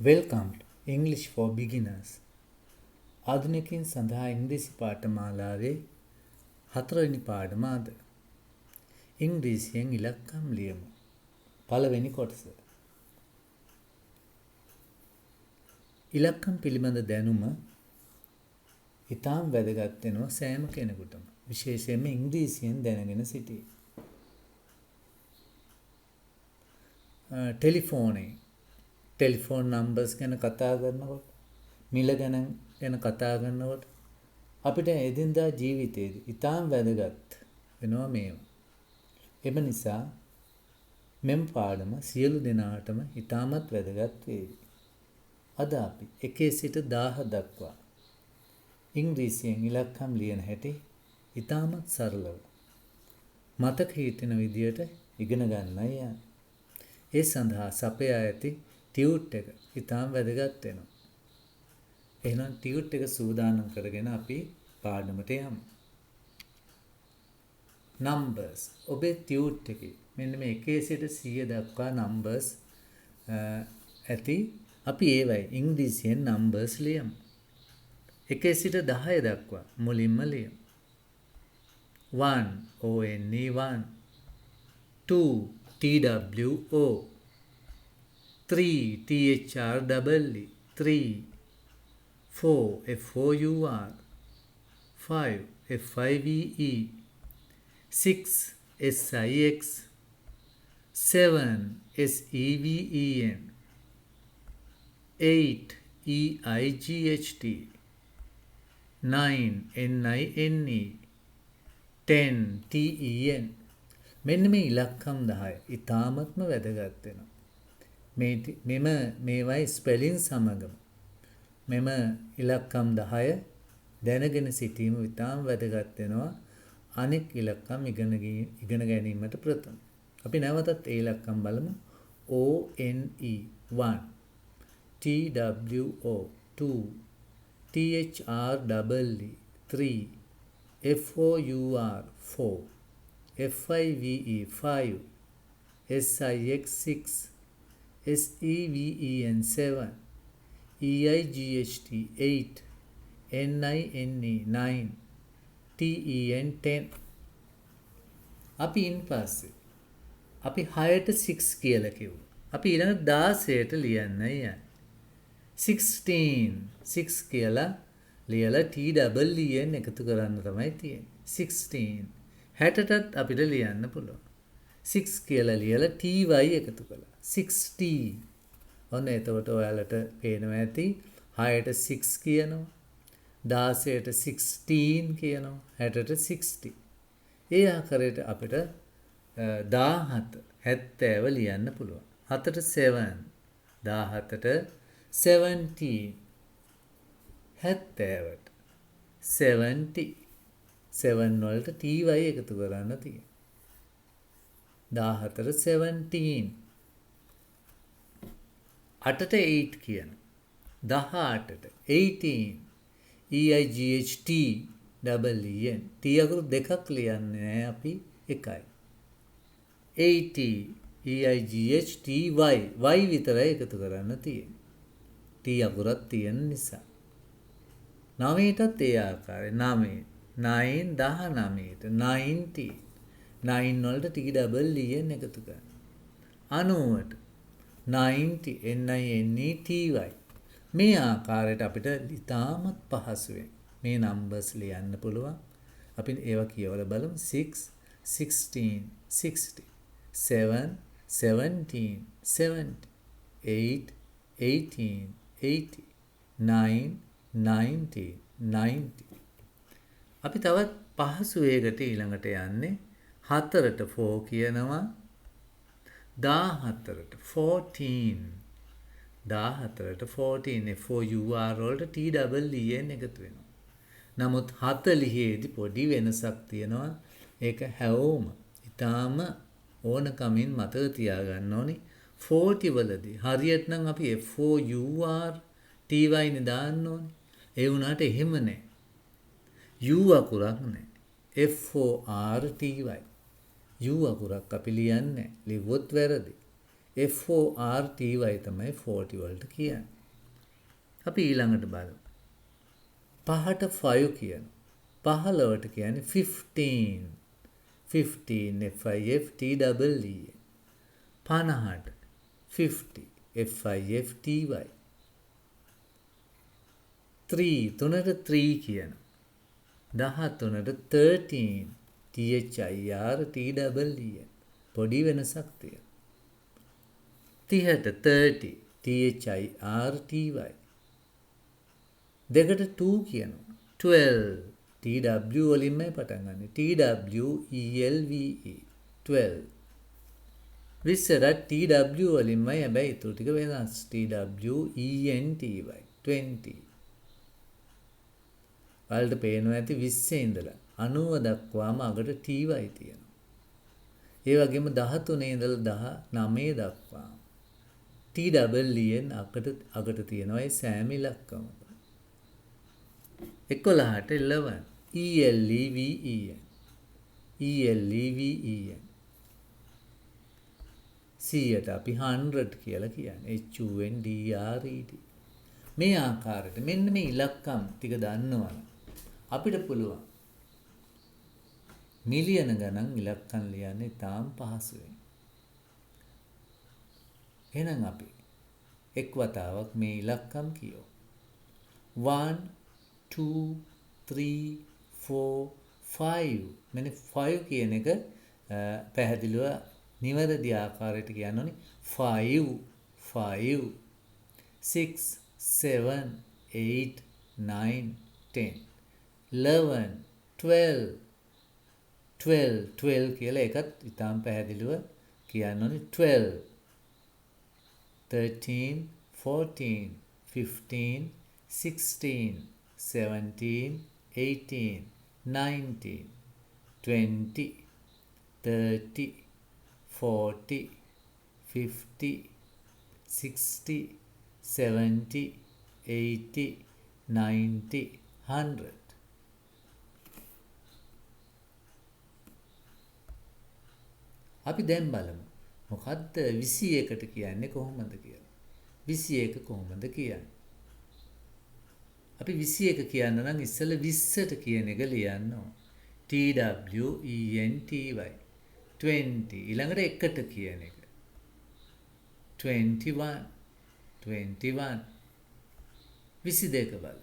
Welcome to English for Beginners. ආධුනිකයින් සඳහා ඉංග්‍රීසි පාඨමාලාවේ 4 වෙනි පාඩම අද. ඉංග්‍රීසියෙන් ඉලක්කම් ලියමු. පළවෙනි කොටස. ඉලක්කම් පිළිබඳ දැනුම ඉතාම වැදගත් වෙනවා සෑම කෙනෙකුටම. විශේෂයෙන්ම ඉංග්‍රීසියෙන් දැනගෙන සිටී. ටෙලිෆෝන් නම්බර්ස් ගැන කතා කරනකොට මිල ගැන කතා කරනකොට අපිට එදිනදා ජීවිතයේදී ඉතාම වැදගත් වෙනවා මේවා. එම නිසා මෙම පාඩම සියලු දෙනාටම ඉතාමත් වැදගත් වේවි. අද අපි 1 සිට 1000 දක්වා ඉංග්‍රීසියෙන් ඉලක්කම් ලියන හැටි ඉතාමත් සරලව මතක හිටින විදියට ඉගෙන ගන්නයි යන්නේ. ඒ සඳහා සපයා ඇති ටියුට් එක ඉතාම වැදගත් වෙනවා. එහෙනම් ටියුට් එක සූදානම් කරගෙන අපි පාඩමට යමු. නම්බර්ස්. ඔබේ ටියුට් එකේ මෙන්න මේ 1 සිට 100 දක්වා නම්බර්ස් ඇති. අපි ඒවයි ඉංග්‍රීසියෙන් නම්බර්ස් ලියමු. 1 සිට 10 දක්වා මුලින්ම ලියමු. 1 ONE 1 2 TWO 3 THREE 3 4 FOUR 5 FIVE 6 SIX 7 SEVEN 8 EIGHT 9 NINE 10 TEN. මෙන්න මේ ඉලක්කම් 10 ඉතාමත්ම වැදගත් වෙනවා. මේවයි ස්පෙලිං සමගම මෙම ඉලක්කම් 10 දැනගෙන සිටීම ඉතාම වැදගත් වෙනවා අනෙක් ඉලක්කම් ඉගෙන ගැනීමට ප්‍රථම. අපි නැවතත් ඒ ඉලක්කම් බලමු. ONE 1 TWO 2 THREE 3 FOUR 4 FIVE 5 SIX 6 SEVEN 7 EIGHT 8 NINE 9 TEN 10. අපි ඉන් පස්සේ අපි 6ට 6 කියලා කිව්වා. අපි ඊළඟ 16ට ලියන්නයි යන්නේ. 16 6 කියලා ලියලා TEEN එකතු කරන්න තමයි තියෙන්නේ. 16 60ටත් අපිට ලියන්න පුළුවන්. 6 කියලා ලියලා TY එකතු කළා. 60. ඔන්න එතකොට ඔයාලට පේනවා ඇති 6ට 6 කියනවා. 16ට 16 කියනවා. 60ට 60. ඒ ආකාරයට අපිට 17 70 ලියන්න පුළුවන්. 7ට 7 17ට 17 70ට 70 7 වලට TY එකතු කරන්න තියෙනවා. 17ට 17 8ට 8 කියන 18ට 18 EIGHT EEN T අකුරු දෙකක් ලියන්නේ නැහැ අපි එකයි 80 EIGHT Y විතරයි එකතු කරන්න තියෙන්නේ T අකුරක් තියෙන නිසා 9ටත් ඒ ආකාරයි 9 19ට 90 9 වලට TEEN එකතු කරන්න 90ට 90 NINETY මේ ආකාරයට අපිට ඉතාමත් පහසුවෙන් මේ නම්බර්ස් ලියන්න පුළුවන්. අපි ඒවා කියවලා බලමු. 6 16 60 7 17 70 8 18 80 9 90 90. අපි තවත් පහසු වේගට ඊළඟට යන්නේ 4ට 4 කියනවා 14ට 14 14ට 14 FOUR වලට TEEN එකතු වෙනවා. නමුත් 40 දී පොඩි වෙනසක් තියෙනවා. ඒක හැවෝම ඊටාම ඕනකමින් මතක තියාගන්න ඕනි. 40 වලදී හරියට නම් අපි FOUR TY නේ දාන්න ඕනි. ඒ වුණාට එහෙම නැහැ. U අකුරක් නැහැ. FOR TY U අකුරක් අපි ලියන්නේ ලිව්වොත් වැරදි. FORTY තමයි 40 වලට කියන්නේ. අපි ඊළඟට බලමු. 5ට 5 කියන. 15ට කියන්නේ 15. 15 FIFTEE. 50ට 50 FIFTY. 3ට 3 කියන. 13ට 13 THIRTEE. පොඩි වෙනසක් තියෙනවා. 30ට 30 THIRTY. දෙකට 2 කියනවා. 12 TW වලින්මයි පටන් ගන්න. TWELVE 12. 20ට TW වලින්මයි හැබැයි ඊටු ටික වෙනස්. TWENTY 20. වලට පේනවා ඇති 20 ඉඳලා 90 දක්වාම අගට TY තියෙනවා. ඒ වගේම 13 ඉඳලා 19 දක්වා TEEN අගට තියෙනවා ඒ සෑම ඉලක්කම. 11ට 11 ELEVEN. 100ට අපි 100 කියලා කියන්නේ HUNDRED. මේ ආකාරයට මෙන්න මේ ඉලක්කම් ටික දන්නවනම් අපිට පුළුවන් මිලියන ගණන් ඉලක්කම් ලියන්න ඉතාම පහසුවෙන්. එහෙනම් අපි එක් වතාවක් මේ ඉලක්කම් කියමු. 1 2 3 4 5. මෙන්න 5 කියන එක පැහැදිලිව නිවැරදි ආකාරයට කියන්න ඕනේ. 5 5 6 7 8 9 10 11 12 12 කියලා එකත් ඉතාම පැහැදිලිව කියන්න ඕනේ. 12 13 14 15 16 17 18 19 20 30 40 50 60 70 80 90 100. අපි දැන් බලමු මොකද්ද 21ට කියන්නේ කොහොමද කියලා. 21 කොහොමද කියන්නේ? අපි 21 කියන්න නම් ඉස්සෙල්ලා 20ට කියන එක ලියන්න ඕන. TWENTY 20. ඊළඟට එකට කියන එක 21 21. 22 බලන්න.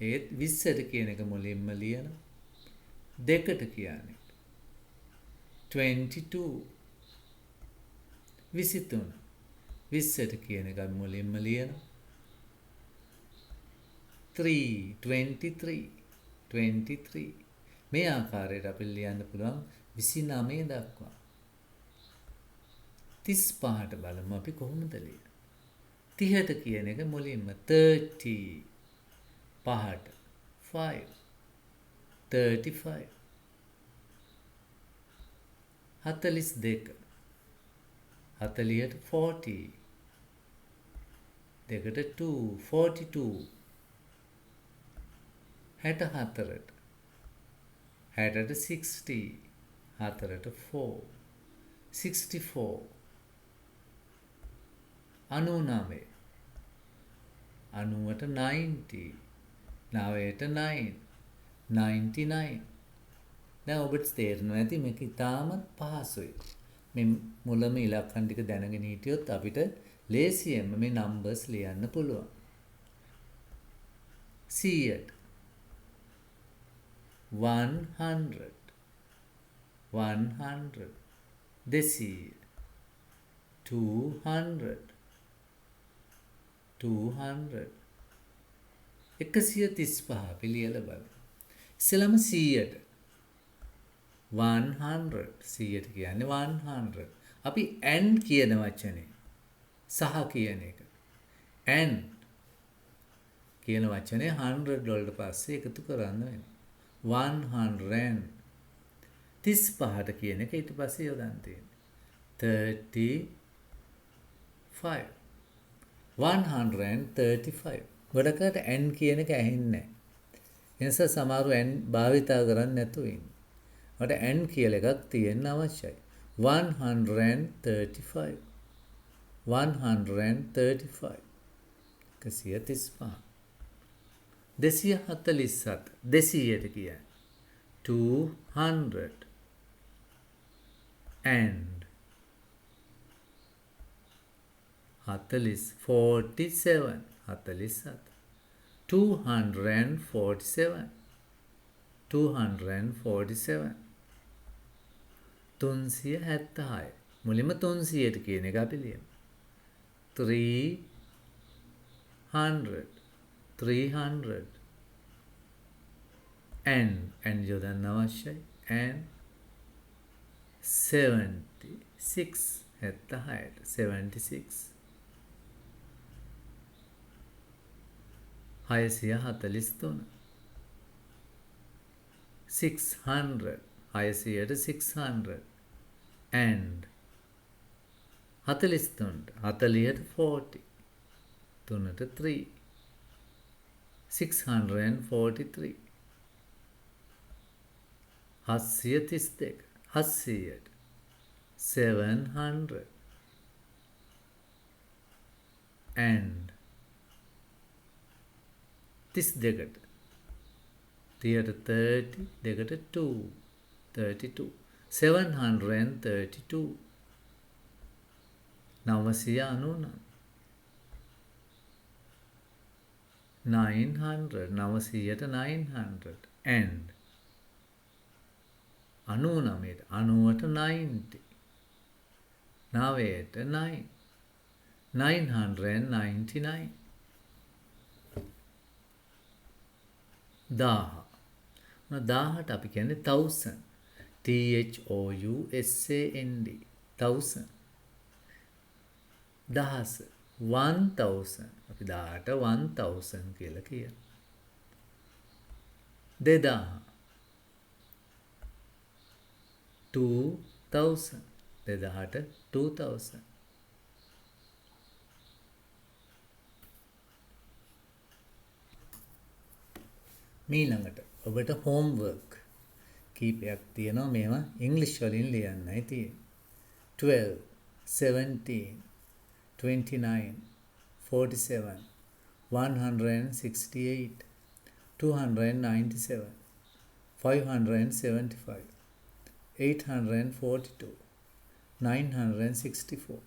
ඒත් 20ට කියන එක මුලින්ම ලියන. දෙකට කියන්නේ 22 23. 20ට කියන එක මුලින්ම ලියන. 23 මේ ආකාරයට අපි ලියන්න පුළුවන් 29 දක්වා. 35ට බලමු අපි කොහොමද ලියන්නේ. 30ට කියන එක මුලින්ම 30. 5ට 5 35. 42 40ට 40. දෙකට 2 42. 64ට 60ට 60. 4ට 4 64. 99 90ට 90. 9ට 9 99. දැන් ඔබට තේරෙනවා ඇති මේක ඉතාමත් පහසුයි. මේ මුලම ඉලක්කම් ටික දැනගෙන හිටියොත් අපිට ලේසියෙන්ම මේ නම්බර්ස් ලියන්න පුළුවන්. 100ට 100 200 200 135 අපි ලියලා බලමු. ඉස්සෙල්ලාම 100ට 100 100ට කියන්නේ 100. අපි and කියන වචනේ සහ කියන එක and කියන වචනේ 100 වලට පස්සේ එකතු කරන්න වෙනවා. 100. 35ට කියන එක ඊට පස්සේ යොදන්න තියෙනවා. 35. 135. ගොඩකට and කියන එක ඇහෙන්නේ නැහැ. ඒ නිසා සමහරව and භාවිතා කරන්නේ නැතුව ඉන්නේ. මට and කියලා එකක් තියෙන්න අවශ්‍යයි. 135. 135 135 247 200ට කියන්නේ 200 and 47 247 247 376 මුලින්ම 300ට කියන එක අපි ලියමු 300 and යොදන්න අවශ්‍යයි and 76 76 643 600 600 and 43 40 3ට 3 643 700 700 and 32ට 30 දෙකට 2 32 732 999 900 900ට 900 and 99ට 90ට 90 9ට 9 999 1000ට අපි කියන්නේ 1000 THOUSAND 1000 1000 1000 අපි 1000ට 1000 කියලා කියනවා 2000 2000 2000ට 2000 මීළඟට ඔබට homework කීපයක් තියෙනවා මේවා ඉංග්‍රීසි වලින් ලියන්නයි තියෙන්නේ 12 17 29 47 168 297 575 842 964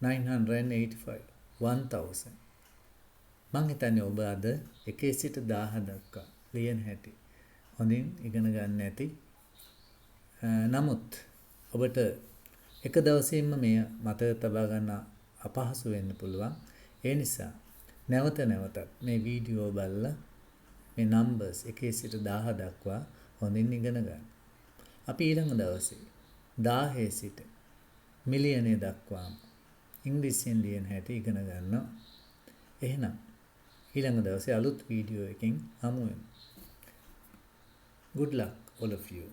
985 1000 මං හිතන්නේ ඔබ අද 1 සිට 1000 දක්වා ලියන හැටි හොඳින් ඉගෙන ගන්න ඇති. නමුත් ඔබට එක දවසින්ම මෙය මතක තබා ගන්න අපහසු වෙන්න පුළුවන්. ඒ නිසා නැවත නැවතත් මේ වීඩියෝ බලලා මේ නම්බර්ස් 1 සිට 1000 දක්වා හොඳින් ඉගෙන ගන්න. අපි ඊළඟ දවසේ 1000 සිට මිලියනය දක්වාම ඉංග්‍රීසියෙන් ලියන හැටි ඉගෙන ගන්නවා. එහෙනම් ඊළඟ දවසේ අලුත් වීඩියෝ එකකින් හමු වෙමු. Good luck all of you.